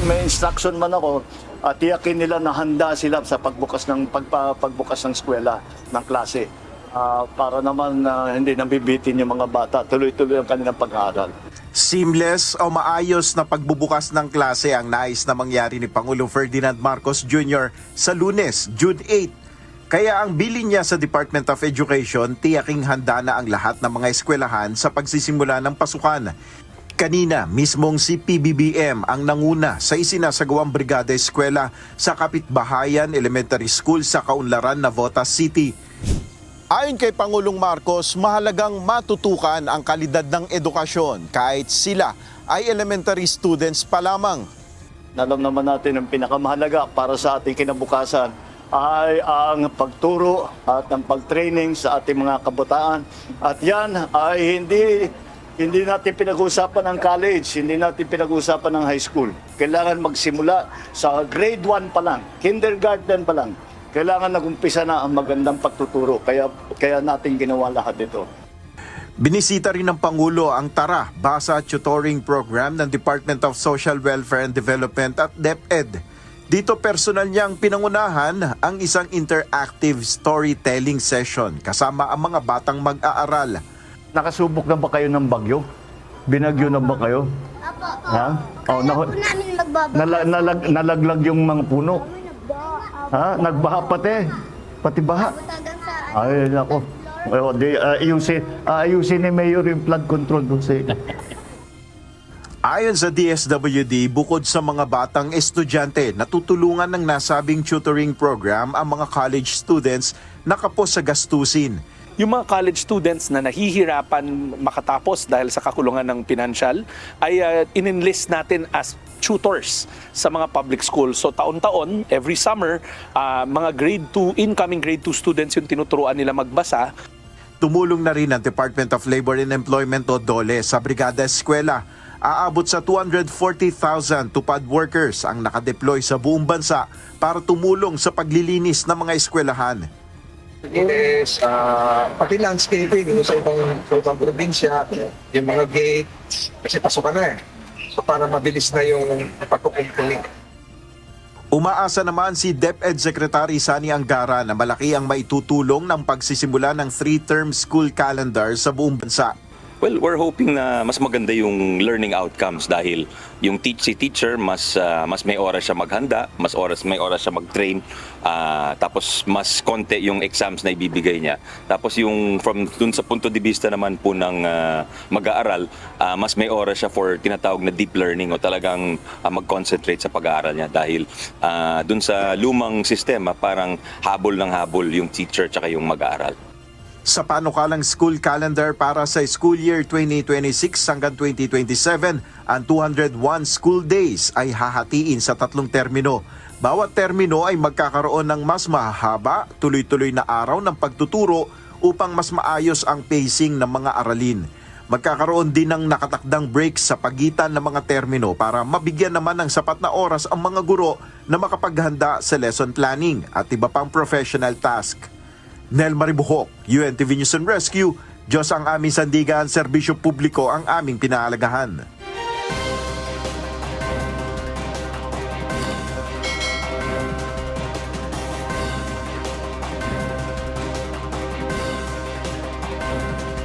may instruction man ako, tiyakin nila na handa sila sa pagbukas ng eskwela, ng klase. Para naman hindi nabibitin yung mga bata, tuloy-tuloy ang kanilang pag-aaral. Seamless o maayos na pagbubukas ng klase ang nais na mangyari ni Pangulong Ferdinand Marcos Jr. sa Lunes, June 8. Kaya ang bilin niya sa Department of Education, tiyaking handa na ang lahat ng mga eskwelahan sa pagsisimula ng pasukan. Kanina, mismong si PBBM ang nanguna sa isinasagawang brigada eskwela sa Kapitbahayan Elementary School sa Kaunlaran, Navotas City. Ayon kay Pangulong Marcos, mahalagang matutukan ang kalidad ng edukasyon kahit sila ay elementary students pa lamang. Alam naman natin ang pinakamahalaga para sa ating kinabukasan ay ang pagturo at ang pag-training sa ating mga kabataan. At yan ay hindi natin pinag-uusapan ng college, hindi natin pinag-uusapan ng high school. Kailangan magsimula sa grade 1 pa lang, kindergarten pa lang. Kailangan nag-umpisa na ang magandang pagtuturo. Kaya natin ginawa lahat ito. Binisita rin ng Pangulo ang Tara, Basa Tutoring Program ng Department of Social Welfare and Development at DepEd. Dito personal niyang pinangunahan ang isang interactive storytelling session kasama ang mga batang mag-aaral. Nakasubok na ba kayo ng bagyo? Binagyo na ba kayo? Apo. Ha? Oh, Po namin magbabasa. nalaglag yung mga puno. Ha? Nagbaha pati baha. Butagan sa Ay, nako. Ayusin ni Mayor yung flood control doon sa... Ayon sa DSWD, bukod sa mga batang estudyante, natutulungan ng nasabing tutoring program ang mga college students na kapos sa gastusin. Yung mga college students na nahihirapan makatapos dahil sa kakulungan ng pinansyal ay in-enlist natin as tutors sa mga public schools. So taon-taon, every summer, mga incoming grade 2 students yung tinuturuan nila magbasa. Tumulong na rin ang Department of Labor and Employment o DOLE sa Brigada Eskwela. Aabot sa 240,000 tupad workers ang nakadeploy sa buong bansa para tumulong sa paglilinis ng mga eskwelahan. Is pati landscaping sa ibang probinsya, yung mga gates, kasi pasukan na eh. So para mabilis na yung pagkukumpuni. Umaasa naman si DepEd Secretary Sani Angara na malaki ang maitutulong ng pagsisimula ng 3-term school calendar sa buong bansa. Well, we're hoping na mas maganda yung learning outcomes dahil yung si teacher mas may oras siya maghanda, may oras siya mag-train, tapos mas konti yung exams na ibibigay niya. Tapos yung dun sa punto de vista naman po ng mag-aaral, mas may oras siya for tinatawag na deep learning o talagang mag-concentrate sa pag-aaral niya dahil dun sa lumang sistema parang habol ng habol yung teacher tsaka yung mag-aaral. Sa panukalang school calendar para sa school year 2026 hanggang 2027, ang 201 school days ay hahatiin sa 3 termino. Bawat termino ay magkakaroon ng mas mahahaba, tuloy-tuloy na araw ng pagtuturo upang mas maayos ang pacing ng mga aralin. Magkakaroon din ng nakatakdang breaks sa pagitan ng mga termino para mabigyan naman ng sapat na oras ang mga guro na makapaghanda sa lesson planning at iba pang professional task. Nel Maribuhok, UNTV News and Rescue, Diyos ang aming sandigan, serbisyo publiko ang aming pinaalagahan.